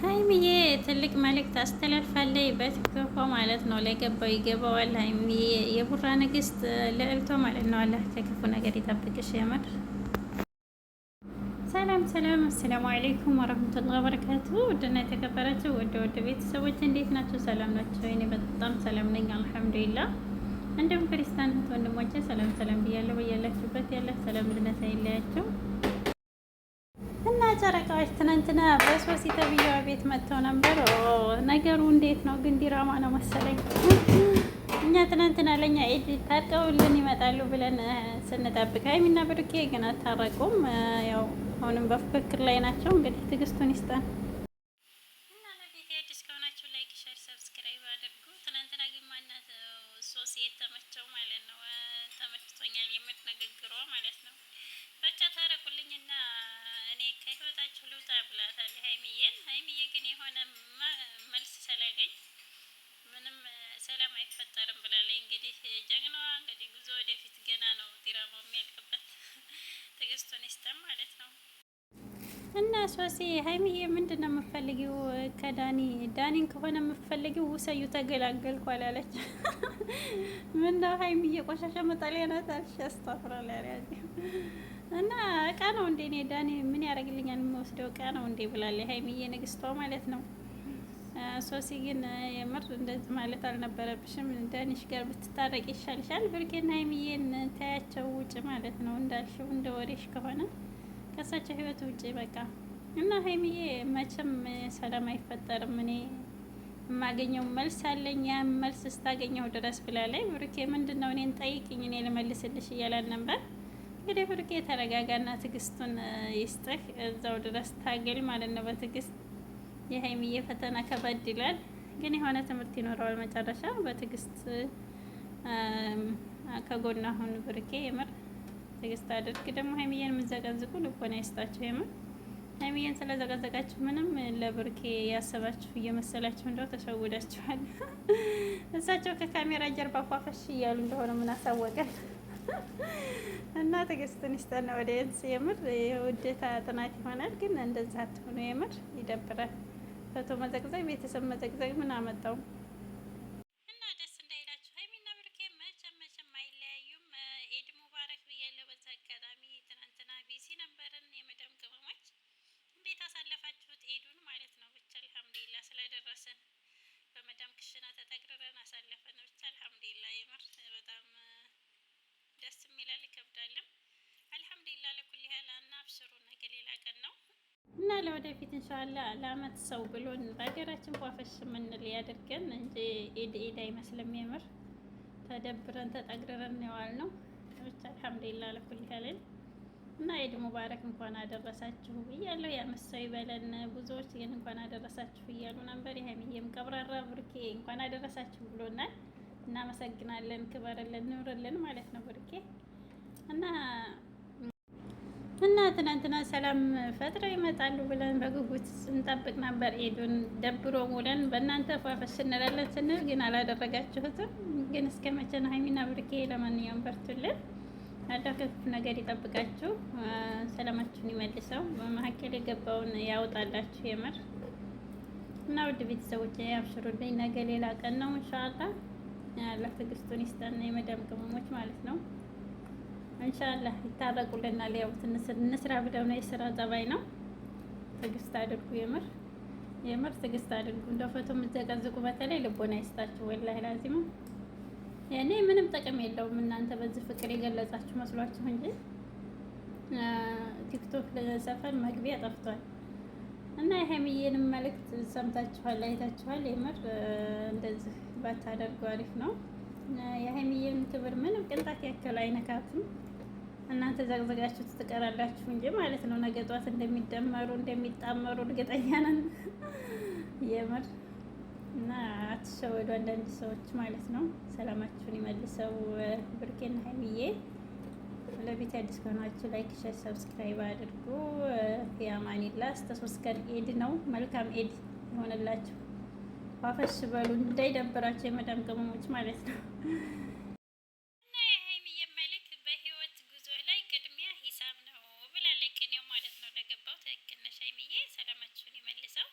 ሀይሚዬ ትልቅ መልእክት አስተላልፋለች በቲክቶክ ማለት ነው። ለገባው ይገባዋል። ሀይሚዬ የቡራ ንግስት ልዕልቷ ማለት ነው። አላህ ከክፉ ነገር ይጠብቅሽ። የምር ሰላም ሰላም፣ አሰላሙ አለይኩም ወረህመቱላሂ ወበረካቱ። ውድና የተከበራችሁ ወደ ቤተሰቦች እንዴት ናቸው? ሰላም ናቸው? እኔ በጣም ሰላም ነኝ አልሐምዱሊላህ። እንዲሁም ክርስቲያን ወንድሞቼ ሰላም ሰላም ብያለሁ። በያላችሁበት ያለ ሰላም ድነት አይለያቸው። እና ጨረቃዎች ትናንትና በሶሲ ተብዬዋ ቤት መጥተው ነበር። ነገሩ እንዴት ነው ግን? ዲራማ ነው መሰለኝ። እኛ ትናንትና ለኛ ኢድ ታርቀውልን ይመጣሉ ብለን ስንጠብቅ ሀይሚና ብሩኬ ግን አታረቁም። ያው አሁንም በፍክክር ላይ ናቸው። እንግዲህ ትዕግስቱን ይስጠን። እና ለቤት አዲስ ከሆናችሁ ላይክ፣ ሼር፣ ሰብስክራይብ አድርጉ። ትናንትና ግን ማናት ሶሲ የተመቸው ማለት ነው። ተመችቶኛል የምር ንግግሯ ማለት ነው። በቃ ታረቁልኝና እኔ ከህይወታችሁ ልውጣ ብላታለች ሀይሚዬን። ሀይሚዬ ግን የሆነ መልስ ሳላገኝ ምንም ሰላም አይፈጠርም ብላለች። እንግዲህ ጀግናዋ እንግዲህ ጉዞ ወደፊት ገና ነው ዲራማው የሚያልቅበት። ትዕግስቱን ይስጠን ማለት ነው። እና ሶሲ ሀይሚዬ ምንድን ነው የምትፈልጊው ከዳኒ? ዳኒን ከሆነ የምትፈልጊው ውሰዩ ተገላገልኩ አላለች። ምነው ሀይሚዬ ቆሻሻ መጣሊያ ናት አልሽ? አስታፍራል ያሪያዚ እና እቃ ነው እንዴ? እኔ ዳኒ ምን ያደርግልኛል? የምወስደው እቃ ነው እንዴ ብላለች ሀይሚዬ ንግስቷ ማለት ነው። ሶሲ ግን የምር እንደዚህ ማለት አልነበረብሽም። ዳኒሽ ጋር ብትታረቅ ይሻልሻል። ብሩኬና ሀይሚዬን ታያቸው ውጭ ማለት ነው። እንዳልሽው እንደ ወሬሽ ከሆነ ከሳቸው ህይወት ውጭ በቃ። እና ሀይሚዬ መቼም ሰላም አይፈጠርም። እኔ የማገኘው መልስ አለኝ፣ ያን መልስ ስታገኘው ድረስ ብላለች። ብሩኬ ምንድን ነው እኔን ጠይቅኝ እኔ ልመልስልሽ እያላን ነበር። እንግዲህ ብሩኬ ተረጋጋና ትዕግስቱን ይስጥህ። እዛው ድረስ ታገል ማለት ነው በትዕግስት። የሀይሚዬ ፈተና ከበድ ይላል፣ ግን የሆነ ትምህርት ይኖረዋል መጨረሻ። በትዕግስት ከጎና አሁን ብሩኬ የምር ትዕግስት አድርግ። ደግሞ ሀይሚዬን የምዘቀዝቁ ልቦና ይስጣችሁ። የምር ሀይሚዬን ስለዘቀዘቃችሁ ምንም ለብሩኬ ያሰባችሁ እየመሰላችሁ እንደው ተሸውዳችኋል። እሳቸው ከካሜራ ጀርባ ፏፈሽ እያሉ እንደሆነ ምን አሳወቀን። እና ትዕግስትን ይስጠን። ወዲያንስ የምር የውዴታ ጥናት ይሆናል፣ ግን እንደዛ አትሆኑ። የምር ይደብራል። ፎቶ መዘቅዘቅ፣ ቤተሰብ መዘቅዘቅ ምን አመጣው? እና ደስ እንዳይላችሁ ሀይሚና ብሩኬ መቼም አይለያዩም። ኢድ ሙባረክ ብያለሁ። በዛ አጋጣሚ ትናንትና ቢዚ ነበርን። የመዳም ቅመሞች እንዴት አሳለፋችሁት ኢዱን ማለት ነው? ብቻ አልሐምዱሊላህ ስለደረሰን በመዳም ክሽና ተጠግረን አሳለፈን። ብቻ አልሐምዱሊላህ የምር በጣም ደስ የሚላል ይከብዳልም። አልሐምዱሊላህ ለኩል ያህል እና አብሽሩ፣ ነገ ሌላ ቀን ነው እና ለወደፊት ኢንሻአላህ ለአመት ሰው ብሎን በሀገራችን ፏፈሽ የምንል ያድርገን እንጂ ኢድ አይመስልም። የምር ተደብረን ተጠግረን የዋል ነው። ብቻ አልሐምዱሊላህ ለኩል ያህል እና ኢድ ሙባረክ እንኳን አደረሳችሁ እያለሁ የአመት ሰው ይበለን። ብዙዎች ግን እንኳን አደረሳችሁ እያሉ ነበር። የሀይሚዬም ቀብራራ ብሩኬ እንኳን አደረሳችሁ ብሎናል። እናመሰግናለን። ክበርልን፣ ኑርልን ማለት ነው ብሩኬ። እና ትናንትና ሰላም ፈጥረው ይመጣሉ ብለን በጉጉት ስንጠብቅ ነበር። ኢዱን ደብሮ ውለን በእናንተ ፏፈሽ እንላለን ስንል ግን አላደረጋችሁትም። ግን እስከ መቼ ነው ሀይሚና ብሩኬ? ለማንኛውም በርቱልን፣ አላህ ከክፉ ነገር ይጠብቃችሁ፣ ሰላማችሁን ይመልሰው፣ በመካከል የገባውን ያውጣላችሁ የምር። እና ውድ ቤተሰቦች አብሽሩልኝ፣ ነገ ሌላ ቀን ነው ኢንሻአላህ። አላህ ትዕግስቱን ይስጠን፣ የመዳም ቅመሞች ማለት ነው። ኢንሻአላህ ይታረቁልናል። ያው እንስራ ብለው ነው፣ የስራ ጠባይ ነው። ትዕግስት አድርጉ፣ የምር ትዕግስት አድርጉ። እንደ ፎቶ የምትዘቀዝቁ በተለይ ልቦና ይስጣችሁ። ወላሂ ላዚም ያኔ ምንም ጥቅም የለውም። እናንተ በዚህ ፍቅር የገለጻችሁ መስሏችሁ እንጂ ቲክቶክ ለሰፈር መግቢያ ጠፍቷል። እና የሀይሚዬንም መልእክት ሰምታችኋል፣ አይታችኋል። የምር እንደዚህ ባታደርጉ አሪፍ ነው። የሀይሚዬን ክብር ምንም ቅንጣት ያክል አይነካትም። እናንተ ዘግዘጋችሁ ትቀራላችሁ እንጂ ማለት ነው። ነገ ጧት እንደሚደመሩ እንደሚጣመሩ እርግጠኛ ነን የምር። እና አትሸወዱ አንዳንድ ሰዎች ማለት ነው። ሰላማችሁን ይመልሰው ብሩኬና ሀይሚዬ። ለቤት አዲስ ከሆናችሁ ላይክ፣ ሼር፣ ሰብስክራይብ አድርጉ። የአማኒላ እስከ 3 ቀን ኢድ ነው። መልካም ኢድ ይሆንላችሁ። ፋፈሽ በሉ እንዳይደብራችሁ የመዳም ቅመሞች ማለት ነው። እና የሀይሚዬ መልእክት በህይወት ጉዞ ላይ ቅድሚያ ሂሳብ ነው ብላለች። ቅኔው ማለት ነው። ለገባው ትክክል ነሽ ሀይሚዬ። ሰላማችሁን ይመልሰው።